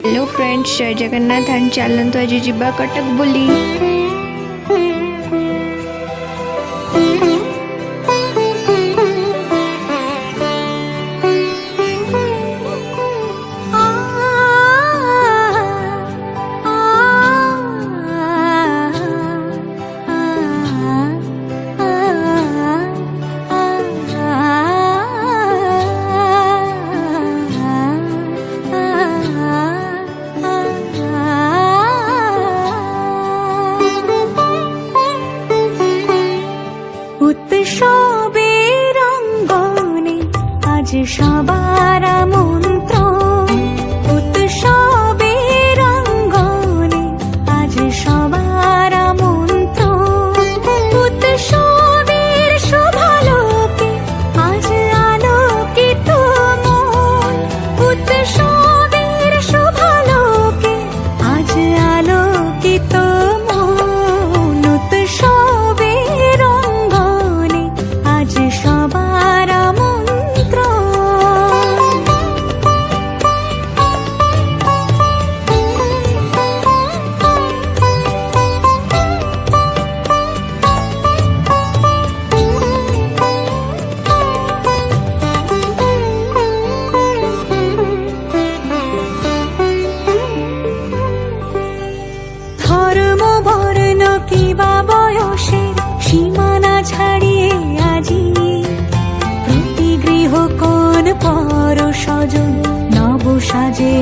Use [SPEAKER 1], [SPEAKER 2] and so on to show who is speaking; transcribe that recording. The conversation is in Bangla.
[SPEAKER 1] हेलो फ्रेंड्स, जय जगन्नाथ एंड चलतु आज जीवा कटक बुली।
[SPEAKER 2] উৎসবের অঙ্গনে আজ সবার আমন্ত্রণ, উৎসবের অঙ্গনে আজ সবার আমন্ত্রণ, উৎসবের শোভালোকে আজ আলোকিত মন, উৎসবের শোভালোকে আজ আলোকিত মন, উৎসবের অঙ্গনে আজ সবার আমন্ত্রণ। ধর্ম বর্ণ কিবা বয়সের সীমানা ছাড়িয়ে আজি প্রতি গৃহ কোন পর স্বজন নব সাজে